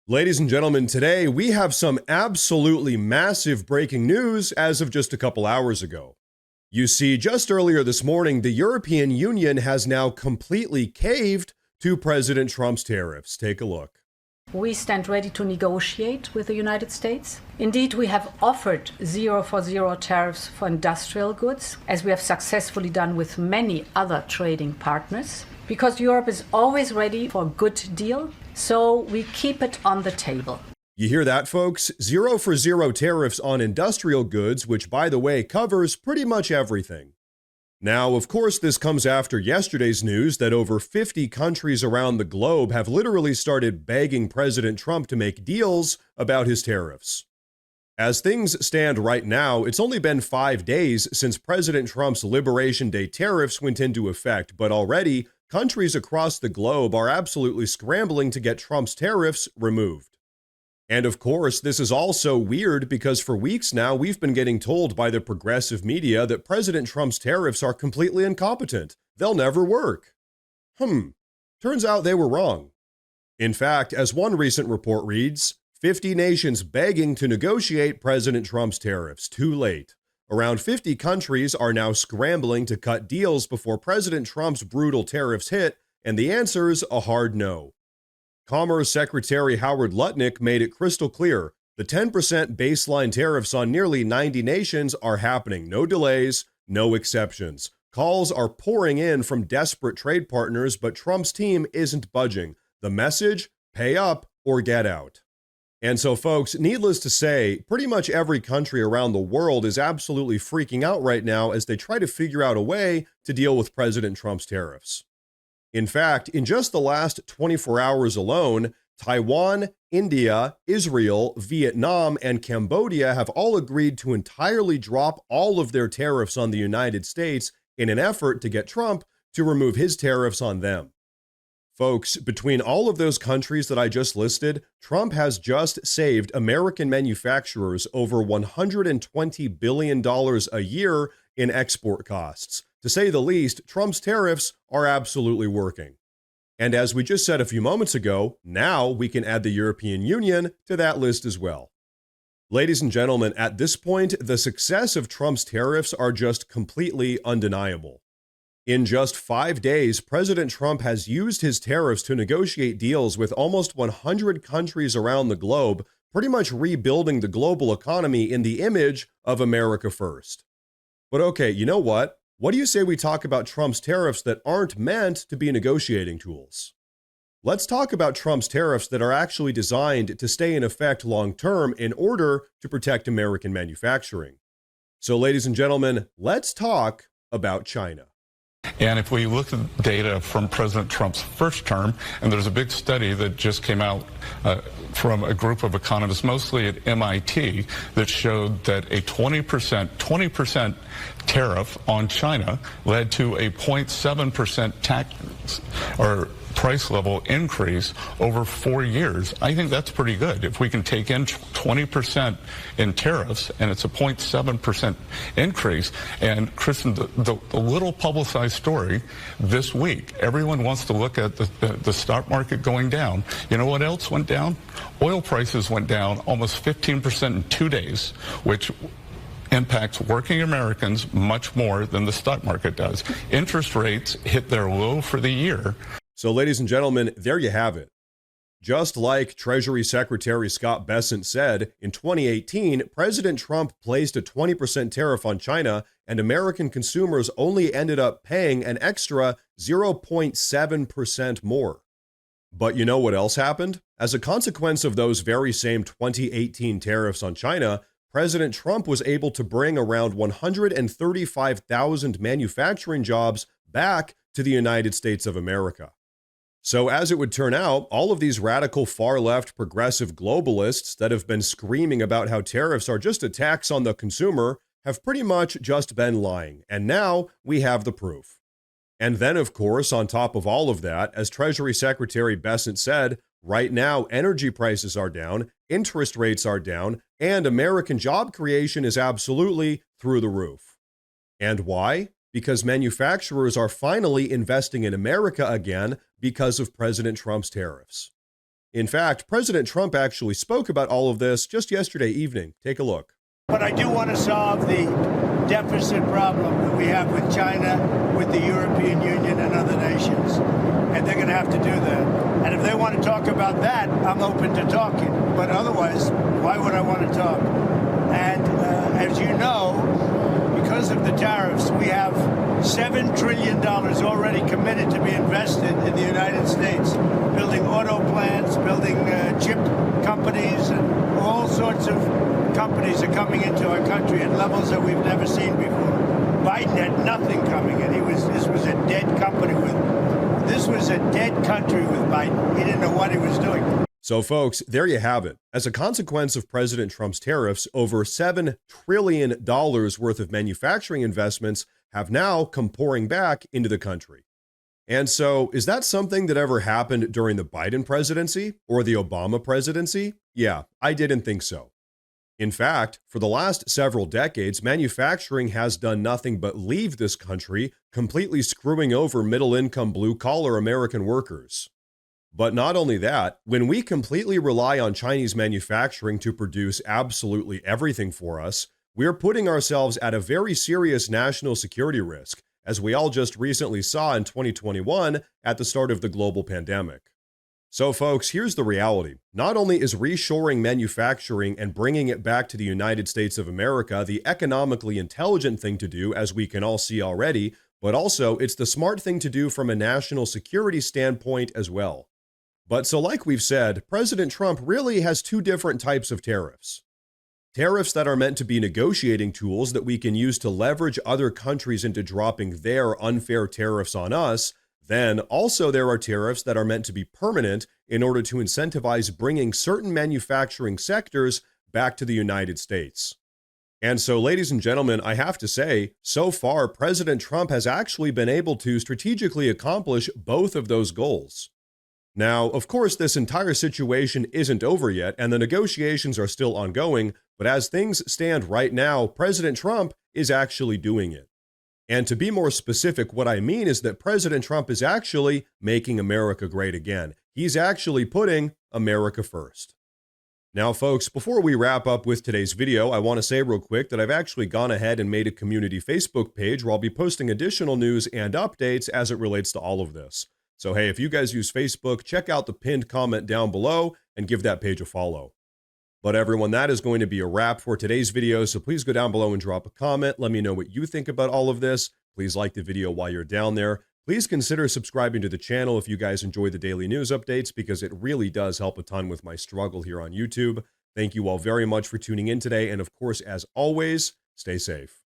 Ladies and gentlemen, today we have some absolutely massive breaking news as of just a couple hours ago. You see, just earlier this morning, the European Union has now completely caved to President Trump's tariffs. Take a look. We stand ready to negotiate with the United States. Indeed, we have offered 0 for 0 tariffs for industrial goods, as we have successfully done with many other trading partners, because Europe is always ready for a good deal, so we keep it on the table. You hear that, folks? 0 for 0 tariffs on industrial goods, which, by the way, covers pretty much everything. Now, of course, this comes after yesterday's news that over 50 countries around the globe have literally started begging President Trump to make deals about his tariffs. As things stand right now, it's only been 5 days since President Trump's Liberation Day tariffs went into effect, but already, countries across the globe are absolutely scrambling to get Trump's tariffs removed. And of course, this is also weird because for weeks now, we've been getting told by the progressive media that President Trump's tariffs are completely incompetent. They'll never work. Turns out they were wrong. In fact, as one recent report reads, 50 nations begging to negotiate President Trump's tariffs. Too late. Around 50 countries are now scrambling to cut deals before President Trump's brutal tariffs hit, and the answer's a hard no. Commerce Secretary Howard Lutnick made it crystal clear the 10% baseline tariffs on nearly 90 nations are happening. No delays, no exceptions. Calls are pouring in from desperate trade partners, but Trump's team isn't budging. The message? Pay up or get out. And so, folks, needless to say, pretty much every country around the world is absolutely freaking out right now as they try to figure out a way to deal with President Trump's tariffs. In fact, in just the last 24 hours alone, Taiwan, India, Israel, Vietnam, and Cambodia have all agreed to entirely drop all of their tariffs on the United States in an effort to get Trump to remove his tariffs on them. Folks, between all of those countries that I just listed, Trump has just saved American manufacturers over $120 billion a year in export costs. To say the least, Trump's tariffs are absolutely working. And as we just said a few moments ago, now we can add the European Union to that list as well. Ladies and gentlemen, at this point, the success of Trump's tariffs are just completely undeniable. In just 5 days, President Trump has used his tariffs to negotiate deals with almost 100 countries around the globe, pretty much rebuilding the global economy in the image of America first. But okay, you know what? What do you say we talk about Trump's tariffs that aren't meant to be negotiating tools? Let's talk about Trump's tariffs that are actually designed to stay in effect long term in order to protect American manufacturing. So, ladies and gentlemen, let's talk about China. And if we look at data from President Trump's first term, and there's a big study that just came out from a group of economists, mostly at MIT, that showed that a 20% tariff on China led to a 0.7% tax or price level increase over 4 years. I think that's pretty good. If we can take in 20% in tariffs and it's a 0.7% increase. And Kristen, the little publicized story this week, everyone wants to look at the stock market going down. You know what else went down? Oil prices went down almost 15% in 2 days, which impacts working Americans much more than the stock market does. Interest rates hit their low for the year. So, ladies and gentlemen, there you have it. Just like Treasury Secretary Scott Bessent said, in 2018, President Trump placed a 20% tariff on China, and American consumers only ended up paying an extra 0.7% more. But you know what else happened? As a consequence of those very same 2018 tariffs on China, President Trump was able to bring around 135,000 manufacturing jobs back to the United States of America. So as it would turn out, all of these radical far-left progressive globalists that have been screaming about how tariffs are just a tax on the consumer have pretty much just been lying, and now we have the proof. And then, of course, on top of all of that, as Treasury Secretary Bessent said, right now energy prices are down, interest rates are down, and American job creation is absolutely through the roof. And why? Because manufacturers are finally investing in America again because of President Trump's tariffs. In fact, President Trump actually spoke about all of this just yesterday evening. Take a look. But I do want to solve the deficit problem that we have with China, with the European Union and other nations. And they're going to have to do that. And if they want to talk about that, I'm open to talking. But otherwise, why would I want to talk? And as you know, because of the tariffs, we have $7 trillion already committed to be invested in the United States, building auto plants, building chip companies, and all sorts of companies are coming into our country at levels that we've never seen before. Biden had nothing coming in. This was a dead country with Biden. He didn't know what he was doing. So folks, there you have it. As a consequence of President Trump's tariffs, over $7 trillion worth of manufacturing investments have now come pouring back into the country. And so, is that something that ever happened during the Biden presidency or the Obama presidency? Yeah, I didn't think so. In fact, for the last several decades, manufacturing has done nothing but leave this country, completely screwing over middle-income, blue-collar American workers. But not only that, when we completely rely on Chinese manufacturing to produce absolutely everything for us, we're putting ourselves at a very serious national security risk, as we all just recently saw in 2021 at the start of the global pandemic. So folks, here's the reality. Not only is reshoring manufacturing and bringing it back to the United States of America the economically intelligent thing to do, as we can all see already, but also it's the smart thing to do from a national security standpoint as well. But so like we've said, President Trump really has two different types of tariffs. Tariffs that are meant to be negotiating tools that we can use to leverage other countries into dropping their unfair tariffs on us. Then also there are tariffs that are meant to be permanent in order to incentivize bringing certain manufacturing sectors back to the United States. And so, ladies and gentlemen, I have to say, so far, President Trump has actually been able to strategically accomplish both of those goals. Now, of course, this entire situation isn't over yet, and the negotiations are still ongoing, but as things stand right now, President Trump is actually doing it. And to be more specific, what I mean is that President Trump is actually making America great again. He's actually putting America first. Now, folks, before we wrap up with today's video, I want to say real quick that I've actually gone ahead and made a community Facebook page where I'll be posting additional news and updates as it relates to all of this. So, hey, if you guys use Facebook, check out the pinned comment down below and give that page a follow. But everyone, that is going to be a wrap for today's video, so please go down below and drop a comment. Let me know what you think about all of this. Please like the video while you're down there. Please consider subscribing to the channel if you guys enjoy the daily news updates, because it really does help a ton with my struggle here on YouTube. Thank you all very much for tuning in today, and of course, as always, stay safe.